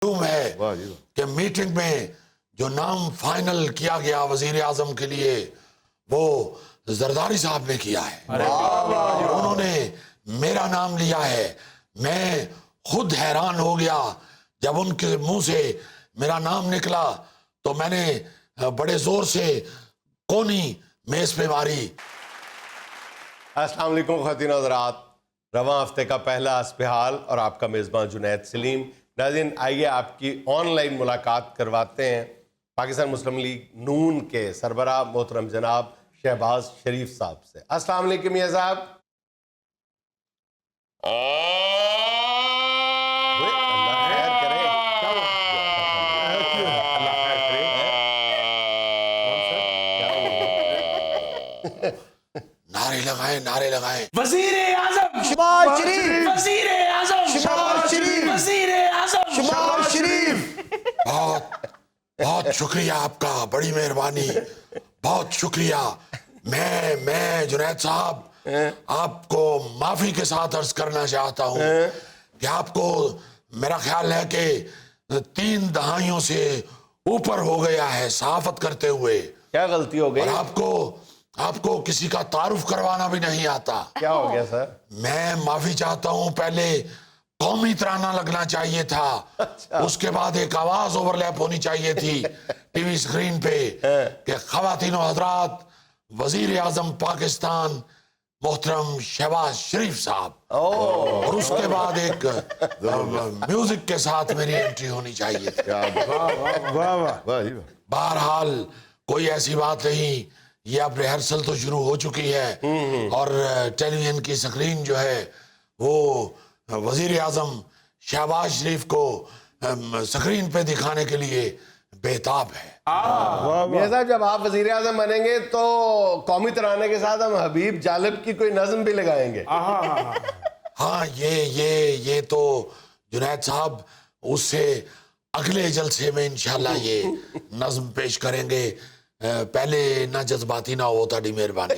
معلوم ہے کہ میٹنگ میں جو نام فائنل کیا گیا وزیر اعظم کے لیے وہ زرداری صاحب نے کیا ہے. انہوں نے میرا نام لیا ہے. میں خود حیران ہو گیا جب ان کے منہ سے میرا نام نکلا تو میں نے بڑے زور سے کونی میز پہ ماری. السلام علیکم خواتین و حضرات، رواں ہفتے کا پہلا اسپحال اور آپ کا میزبان جنید سلیم. ناظرین آئیے آپ کی آن لائن ملاقات کرواتے ہیں پاکستان مسلم لیگ نون کے سربراہ محترم جناب شہباز شریف صاحب سے. السلام علیکم میاں صاحب. اللہ خیر کرے. اللہ خیر کرے. نعرے لگائیں. وزیر اعظم شہباز شریف، وزیر اعظم شہباز شریف، وزیر اعظم شہباز شریف. بہت شکریہ آپ کا، بڑی مہربانی، بہت شکریہ. میں جنید صاحب آپ کو معافی کے ساتھ عرض کرنا چاہتا ہوں کہ آپ کو میرا خیال ہے کہ 3 دہائیوں سے اوپر ہو گیا ہے صحافت کرتے ہوئے. کیا غلطی ہو گئی؟ اور آپ کو کسی کا تعارف کروانا بھی نہیں آتا. کیا ہو گیا سر؟ میں معافی چاہتا ہوں. پہلے قومی ترانہ لگنا چاہیے تھا، اس کے بعد ایک آواز اوورلیپ ہونی چاہیے تھی ٹی وی سکرین پہ کہ خواتین و حضرات، وزیر اعظم پاکستان محترم شہباز شریف صاحب، اور اس کے بعد ایک میوزک کے ساتھ میری انٹری ہونی چاہیے تھی. بہرحال کوئی ایسی بات نہیں. یہ اب ریہرسل تو شروع ہو چکی ہے اور ٹیلی ویژن کی سکرین جو ہے وہ وزیر اعظم شہباز شریف کو سکرین پہ دکھانے کے لیے بےتاب ہے. میاں صاحب جب آپ وزیر اعظم بنیں گے تو قومی ترانے کے ساتھ ہم حبیب جالب کی کوئی نظم بھی لگائیں گے. ہاں یہ تو جنید صاحب اس سے اگلے جلسے میں انشاءاللہ یہ نظم پیش کریں گے. پہلے نہ جذباتی نہ ہوتا ڈی مہربانی.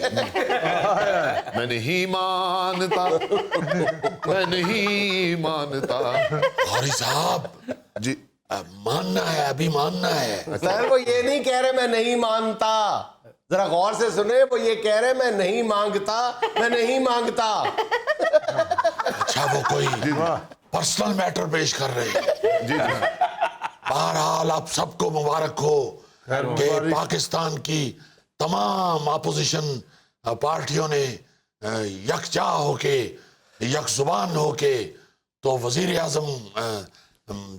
میں نہیں مانتا، میں نہیں مانتا. غوری صاحب جی ماننا ہے، ابھی ماننا ہے. سر وہ یہ نہیں کہہ رہے میں نہیں مانتا، ذرا غور سے سنیں. وہ یہ کہہ رہے میں نہیں مانگتا، میں نہیں مانگتا. اچھا وہ کوئی پرسنل میٹر پیش کر رہے ہیں. جی بہرحال آپ سب کو مبارک ہو کہ پاکستان کی تمام اپوزیشن پارٹیوں نے یکجا ہو کے، یک زبان ہو کے تو وزیر اعظم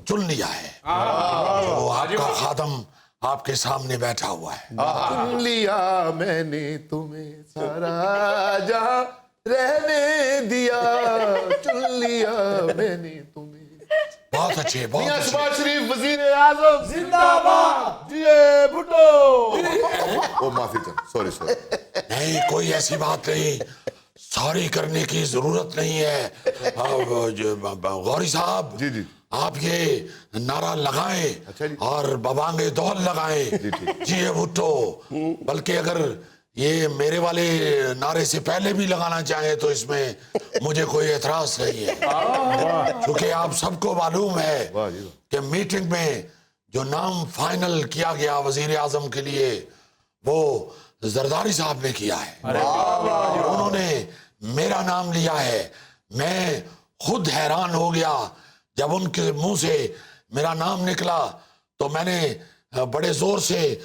چن لیا ہے. جو آپ کا خادم آپ کے سامنے بیٹھا ہوا ہے. چن لیا میں نے تمہیں سارا جہاں رہنے دیا، چن لیا میں نے تمہیں. بہت اچھے، بہت اچھے. شہباز شریف وزیر اعظم زندہ باد. جی بھٹو. او معافی چاہتا، سوری. نہیں کوئی ایسی بات نہیں، سوری کرنے کی ضرورت نہیں ہے. غوری صاحب جی جی آپ یہ نعرہ لگائیں اچھا جی. اور ببانگ دول لگائیں جی بھٹو. بلکہ اگر یہ میرے والے نعرے سے پہلے بھی لگانا چاہیں تو اس میں مجھے کوئی اعتراض نہیں ہے، کیونکہ آپ سب کو معلوم ہے کہ میٹنگ میں جو نام فائنل کیا گیا وزیر اعظم کے لیے وہ زرداری صاحب نے کیا ہے. انہوں نے میرا نام لیا ہے. میں خود حیران ہو گیا جب ان کے منہ سے میرا نام نکلا تو میں نے بڑے زور سے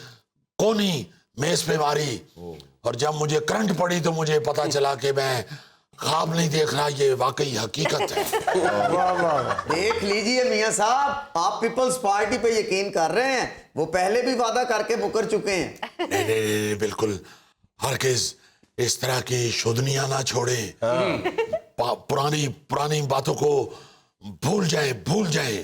کونی میز پہ ماری. اور جب مجھے کرنٹ پڑی تو مجھے پتا چلا کہ میں خواب نہیں دیکھ رہا، یہ واقعی حقیقت ہے. دیکھ لیجئے میاں صاحب، آپ پیپلز پارٹی پہ یقین کر رہے ہیں، وہ پہلے بھی وعدہ کر کے مکر چکے ہیں. نہیں بالکل، ہرگز اس طرح کی شودنیاں نہ چھوڑیں. پرانی باتوں کو بھول جائیں.